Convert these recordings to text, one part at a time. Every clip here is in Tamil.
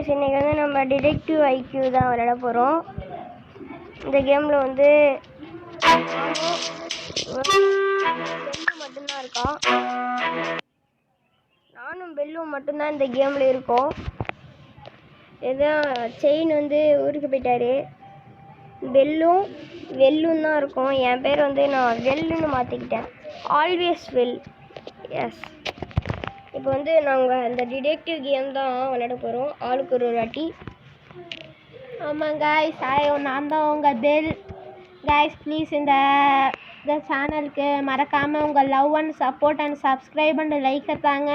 கைஸ், இன்னைக்கு வந்து நம்ம டிடெக்டிவ் ஐக்யூ தான் விளையாட போகிறோம். இந்த கேமில் வந்து மட்டும்தான் இருக்கான். நானும் பெல்லும் மட்டும்தான் இந்த கேமில் இருக்கோம். எதான் செயின் வந்து ஊருக்கு போயிட்டாரு. வெல்லும் தான் இருக்கும். என் பேர் வந்து நான் வெல்லுன்னு மாற்றிக்கிட்டேன். Always well. எஸ். இப்போ வந்து நாங்கள் இந்த டிடெக்டிவ் கேம் தான் விளையாட போகிறோம். ஆளுக்கு ஒரு வாட்டி. ஆமாம் காய்ஸ், நான் தான் உங்கள் பெல். காய்ஸ் ப்ளீஸ் இந்த சேனலுக்கு மறக்காமல் உங்கள் love and support and subscribe and லைக்கை தாங்க.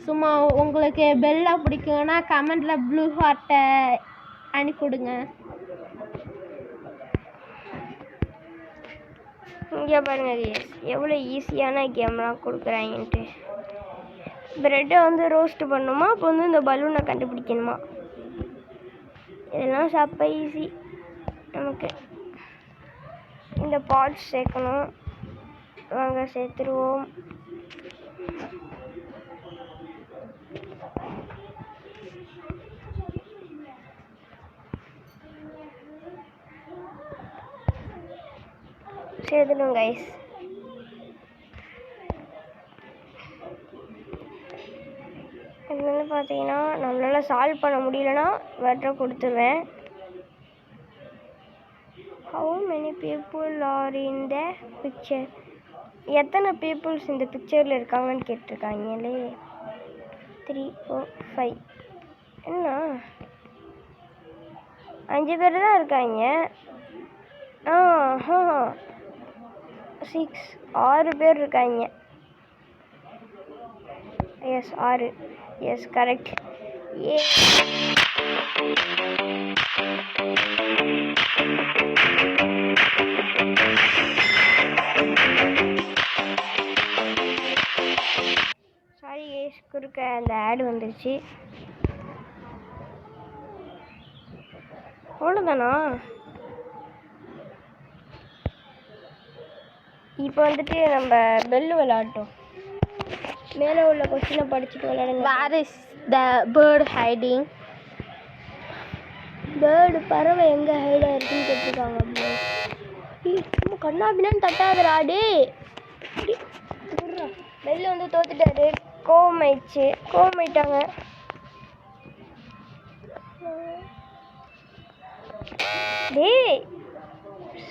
சும்மா உங்களுக்கு பெல்லை பிடிக்கும்னா கமெண்டில் ப்ளூ ஹார்ட்டை அனுப்பிவிடுங்க. இங்கே பாருங்க எவ்வளோ ஈஸியான கேம்லாம் கொடுக்குறாங்கன்ட்டு. ப்ரெட்டை வந்து ரோஸ்ட் பண்ணணுமா, அப்போ வந்து இந்த பலூனை கண்டுபிடிக்கணுமா. இதெல்லாம் சப்ப ஈஸி. நமக்கு இந்த பார்ட்ஸ் சேர்க்கணும். வாங்க சேர்த்துருவோம். சேர்த்துடும் கைஸ். என்னென்னு பார்த்தீங்கன்னா, நம்மளால் சால்வ் பண்ண முடியலன்னா வெட்டரை கொடுத்துருவேன். How many people are in the picture? எத்தனை பீப்புள்ஸ் இந்த பிக்சரில் இருக்காங்கன்னு கேட்டிருக்காங்களே. 3 4 5. என்ன 5 பேர் தான் இருக்காங்க. 6 6 பேர் இருக்காங்க. Yes 6. Yes correct. Hey sorry guys, குறுக்க அந்த ஆடு வந்துருச்சு. அவ்வளோதானா? இப்போ வந்துட்டு நம்ம பெல்லு விளையாட்டோம். மேலே உள்ள கொஸ்டினை படிச்சுட்டு விளையாடுங்க. Where is the bird hiding? Bird பறவை எங்கே ஹைட் ஆயிருக்குன்னு கேட்டிருக்காங்க. நம்ம கண்ணாபின்னு தட்டாதுடா. டே பெல்லு வந்து தோத்துட்டாரு. கோவமாயிட்டாங்க. டே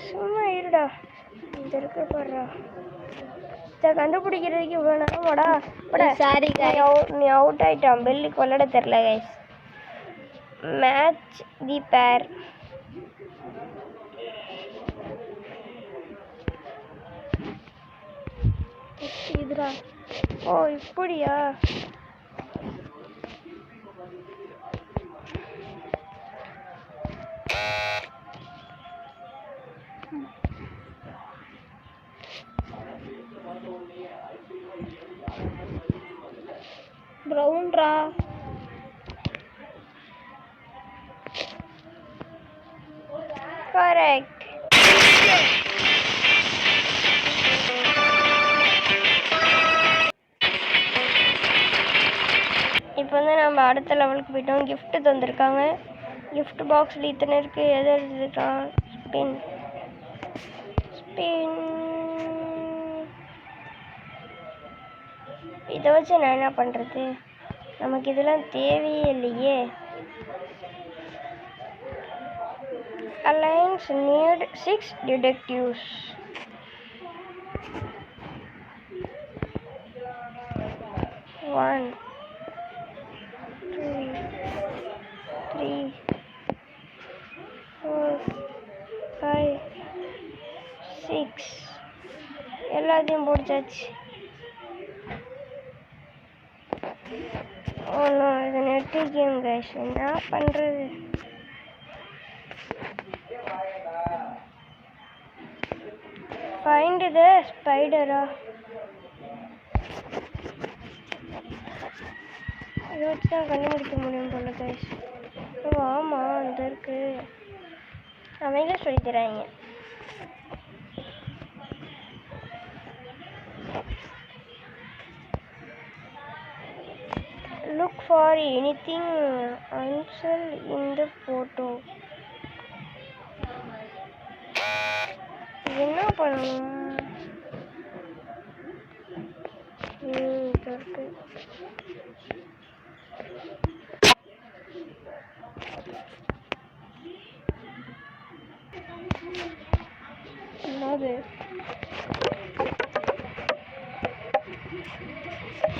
சும்மா இருடா. இந்த இருக்க பாடுறா. இதை கண்டுபிடிக்கிறதுக்கு இவ்வளோ நேரமாடா. சாரி நீ அவுட் ஆயிட்டான். பெல்லுக்கு விளையாட தெரில கைஸ். மேட்ச் தி பேர். இதுடா. ஓ இப்படியா? ப்ரௌன்ரா. கரெக்ட். இப்போ வந்து நம்ம அடுத்த லெவலுக்கு போயிட்டோம். கிஃப்ட் தந்திருக்காங்க. கிஃப்ட் பாக்ஸில் இத்தனை இருக்குது. எது எடுத்துருக்கான்? ஸ்பின். இதை வச்சு நான் என்ன பண்ணுறது? நமக்கு இதெல்லாம் தேவையே இல்லையே. Alliance need 6 detectives. One, 2, 3, 4, 5, 6. எல்லாத்தையும் போட்டாச்சு. இது நெட்டு கேம் கைஸ். என்ன பண்ணுறது? ஃபைண்ட் த ஸ்பைடரா? இதை வச்சு தான் கண்டுபிடிக்க முடியும் போல கைஸ். ஓ ஆமாம், இது இருக்குது. அவங்களே சொல்லி தராங்க. look for anything unusual in the photo. என்ன பண்ணணும்? இருக்கு. என்னது?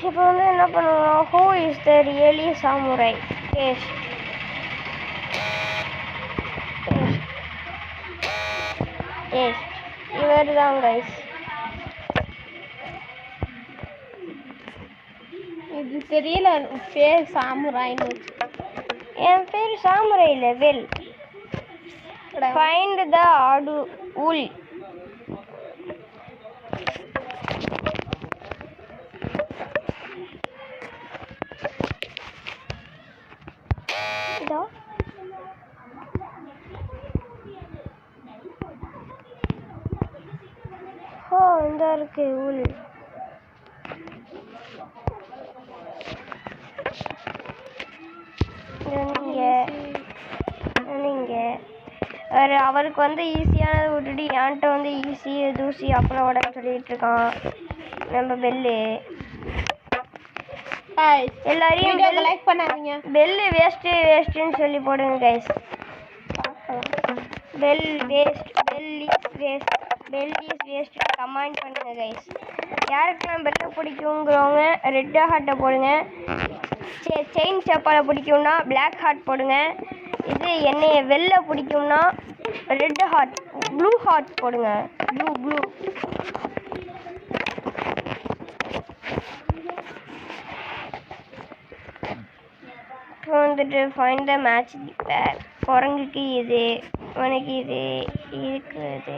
இப்போ வந்து என்ன பண்ணுவோம்? Who is the really samurai? Yes. இவர் தான் கைஸ். இது தெரியல, பேர் சாமுராய்னு வச்சு. என் பேர் சாமுரை இல்லை, வெல். Find the wool. இதோ இந்த இருக்கு wool. அவருக்கு வந்து ஈஸியானது விட்டுட்டு என்கிட்ட வந்து ஈஸி தூசி அப்புறம் உட சொல்லிட்டு இருக்கான் நம்ம பெல்லு. எல்லாரையும் லைக் பண்ணாதீங்க. பெல்லு வேஸ்ட்டுன்னு சொல்லி போடுங்க guys. Bell is waste comment பண்ணுங்க கைஸ். யாருக்கெல்லாம் பெல்லை பிடிக்குங்கிறவங்க ரெட் ஹார்ட்டை போடுங்க. செயின் செப்பாலை பிடிக்கும்னா பிளாக் ஹார்ட் போடுங்க. இது என்னைய வெள்ளை பிடிக்கும்னா ரெட் ஹார்ட், ப்ளூ ஹார்ட் போடுங்க. ப்ளூ இப்போ வந்துட்டு ஃபைண்ட் த மேட்ச் பேர். குரங்குக்கு இது, உனக்கு இது, இதுக்கு இது,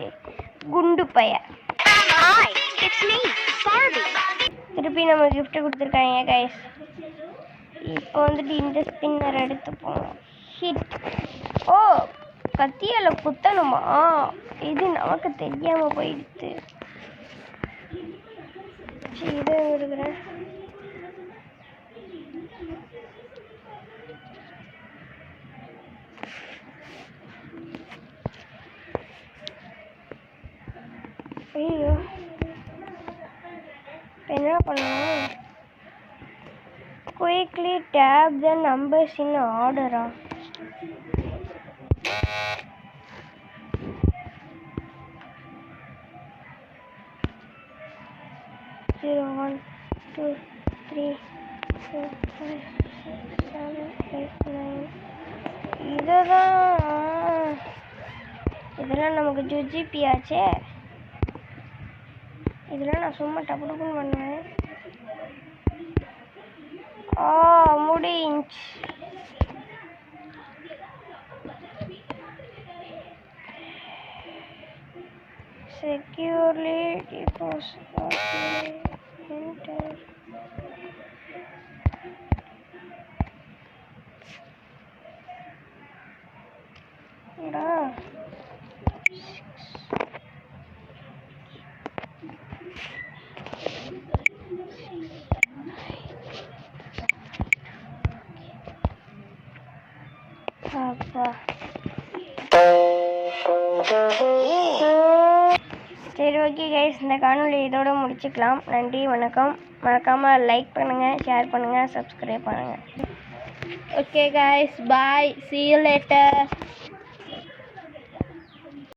குண்டு பைய. திருப்பி நம்ம gift கொடுத்துருக்காங்க கைஸ். இப்போ வந்துட்டு இந்த ஸ்பின்னர் எடுத்துப்போம். ஹிட். ஓ, கத்தியால குத்தணுமா? இது நமக்கு தெரியாம போயிடுச்சு. இதை விடுகிறேன். ஐயோ, என்ன பண்ணணும்? Quickly tap the numbers in order. 0 1 2 3 4 5 6 7 8 9. இதெல்லாம் நமக்கு ஜிபி ஆச்சே. இதெல்லாம் நான் சும்மா டப்புன்னு பண்ணுவேன். முடிஞ்சு. Securely deposit. Enter. சரி, ஓகே கைஸ், இந்த காணொலி இதோட முடிச்சுக்கலாம். நன்றி, வணக்கம். மறக்காமல் லைக் பண்ணுங்கள், ஷேர் பண்ணுங்கள், சப்ஸ்கிரைப் பண்ணுங்கள். Okay guys, bye, see you later.